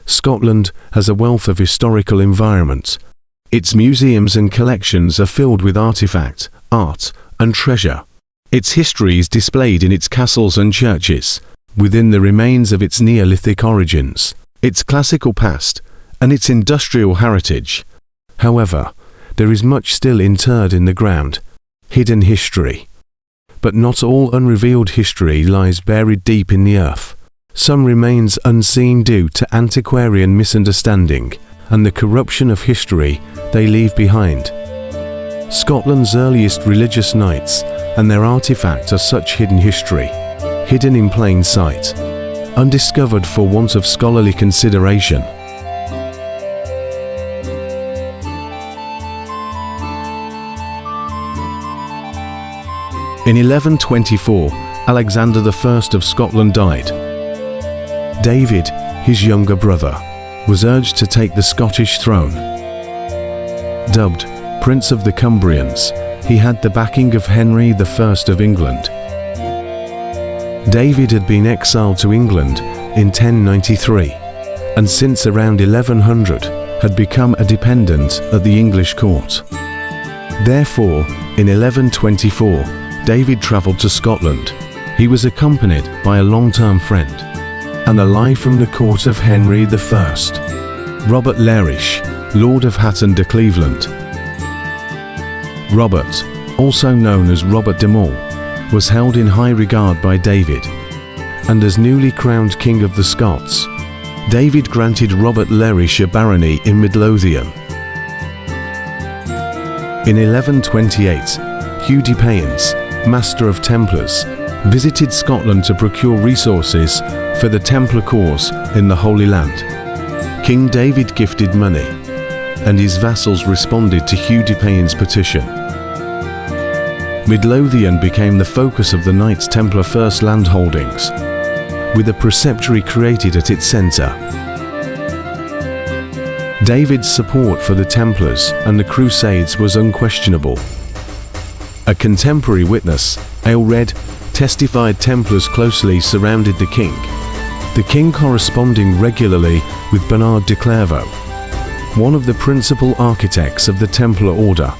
Scotland has a wealth of historical environment. Its museums and collections are filled with artifact, art, and treasure. Its history is displayed in its castles and churches, within the remains of its Neolithic origins, its classical past, and its industrial heritage. However, there is much still interred in the ground, hidden history. But not all unrevealed history lies buried deep in the earth. Some remains unseen due to antiquarian misunderstanding and the corruption of history they leave behind. Scotland's earliest religious knights and their artifacts are such hidden history, hidden in plain sight, undiscovered for want of scholarly consideration. In 1124, Alexander I of Scotland died. David, his younger brother, was urged to take the Scottish throne. Dubbed Prince of the Cumbrians, he had the backing of Henry I of England. David had been exiled to England in 1093, and since around 1100 had become a dependent at the English court. Therefore, in 1124, David travelled to Scotland. He was accompanied by a long-term friend and ally from the court of Henry I, Robert Lerish, Lord of Hatton de Cleveland. Robert, also known as Robert de Maulle, was held in high regard by David, and as newly crowned King of the Scots, David granted Robert Lerish a barony in Midlothian. In 1128, Hugh de Payens, Master of Templars, visited Scotland to procure resources for the Templar cause in the Holy Land. King David gifted money, and his vassals responded to Hugh de Payens' petition. Midlothian became the focus of the Knights Templar First land holdings, with a preceptory created at its centre. David's support for the Templars and the Crusades was unquestionable. A contemporary witness, Aelred, testified Templars closely surrounded the king corresponding regularly with Bernard de Clairvaux, one of the principal architects of the Templar order.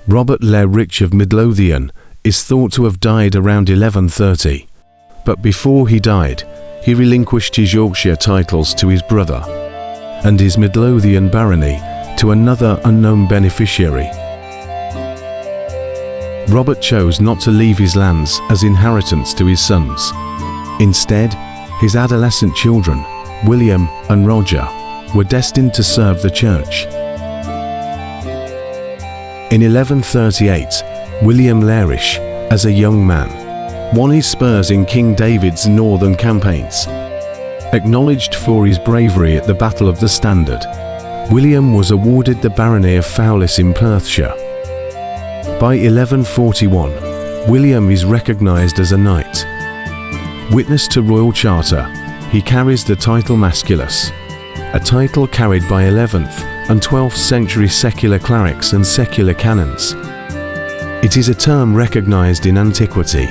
Robert Lerish of Midlothian is thought to have died around 1130, but before he died, he relinquished his Yorkshire titles to his brother, and his Midlothian barony to another unknown beneficiary. Robert chose not to leave his lands as inheritance to his sons. Instead, his adolescent children, William and Roger, were destined to serve the church. In 1138, William Lerish, as a young man, won his spurs in King David's northern campaigns. Acknowledged for his bravery at the Battle of the Standard, William was awarded the barony of Fowlis in Perthshire. By 1141, William is recognised as a knight. Witness to royal charter, he carries the title Masculus, a title carried by 11th and 12th century secular clerics and secular canons. It is a term recognised in antiquity,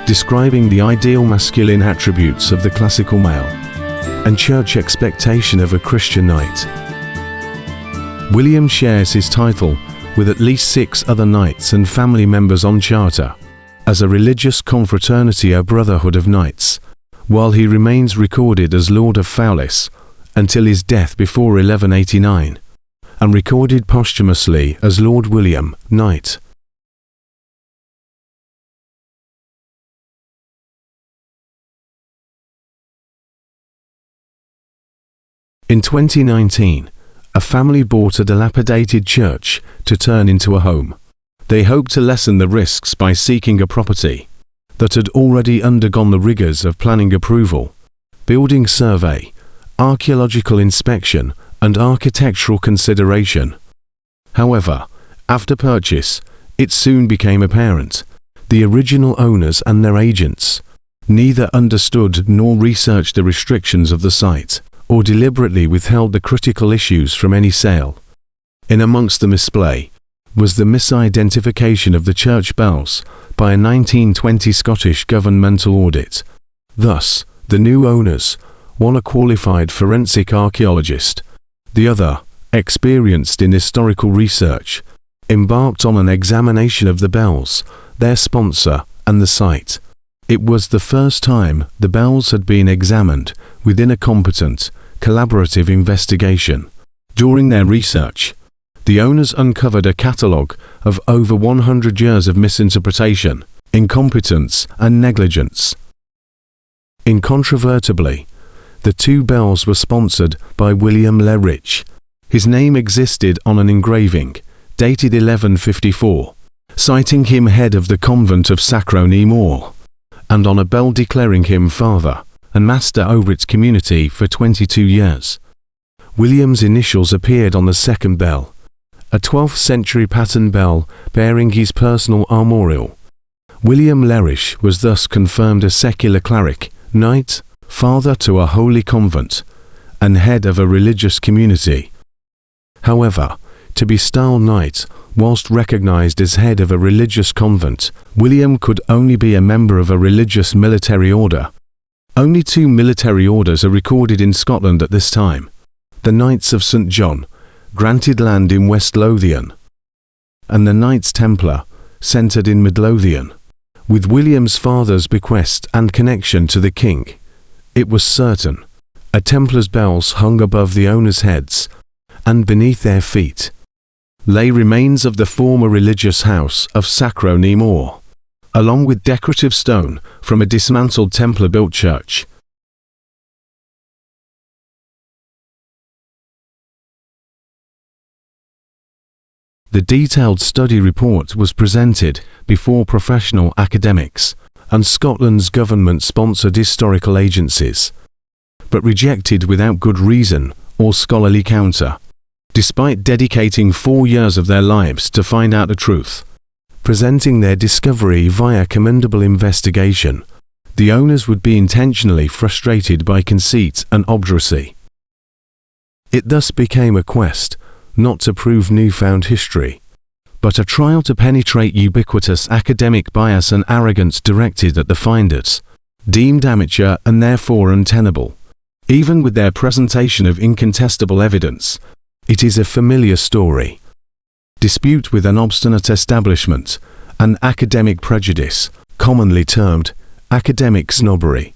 describing the ideal masculine attributes of the classical male and church expectation of a Christian knight. William shares his title with at least 6 other knights and family members on charter, as a religious confraternity or brotherhood of knights, while he remains recorded as Lord of Fowlis until his death before 1189, and recorded posthumously as Lord William, Knight. In 2019, a family bought a dilapidated church to turn into a home. They hoped to lessen the risks by seeking a property that had already undergone the rigours of planning approval, building survey, archaeological inspection, and architectural consideration. However, after purchase, it soon became apparent the original owners and their agents neither understood nor researched the restrictions of the site, or deliberately withheld the critical issues from any sale. In amongst the misplay was the misidentification of the church bells by a 1920 Scottish governmental audit. Thus, The new owners, one a qualified forensic archaeologist, the other experienced in historical research, embarked on an examination of the bells, their sponsor, and the site. It was the first time the bells had been examined within a competent, collaborative investigation. During their research, the owners uncovered a catalogue of over 100 years of misinterpretation, incompetence, and negligence. Incontrovertibly, the two bells were sponsored by William Lerich. His name existed on an engraving, dated 1154, citing him head of the convent of Sacro-Nemor, and on a bell declaring him father and master over its community for 22 years. William's initials appeared on the second bell, a 12th century pattern bell bearing his personal armorial. William Lerich was thus confirmed a secular cleric, knight, father to a holy convent, and head of a religious community. However, to be styled knight, whilst recognized as head of a religious convent, William could only be a member of a religious military order. Only two military orders are recorded in Scotland at this time: the Knights of St. John, granted land in West Lothian, and the Knights Templar, centred in Midlothian. With William's father's bequest and connection to the king, it was certain a Templar's bells hung above the owners' heads, and beneath their feet lay remains of the former religious house of Sacro-Nemor, along with decorative stone from a dismantled Templar-built church. The detailed study report was presented before professional academics and Scotland's government-sponsored historical agencies, but rejected without good reason or scholarly counter. Despite dedicating 4 years of their lives to find out the truth, presenting their discovery via commendable investigation, the owners would be intentionally frustrated by conceit and obduracy. It thus became a quest not to prove newfound history, but a trial to penetrate ubiquitous academic bias and arrogance directed at the finders, deemed amateur and therefore untenable. Even with their presentation of incontestable evidence, it is a familiar story. Dispute with an obstinate establishment, and academic prejudice, commonly termed academic snobbery.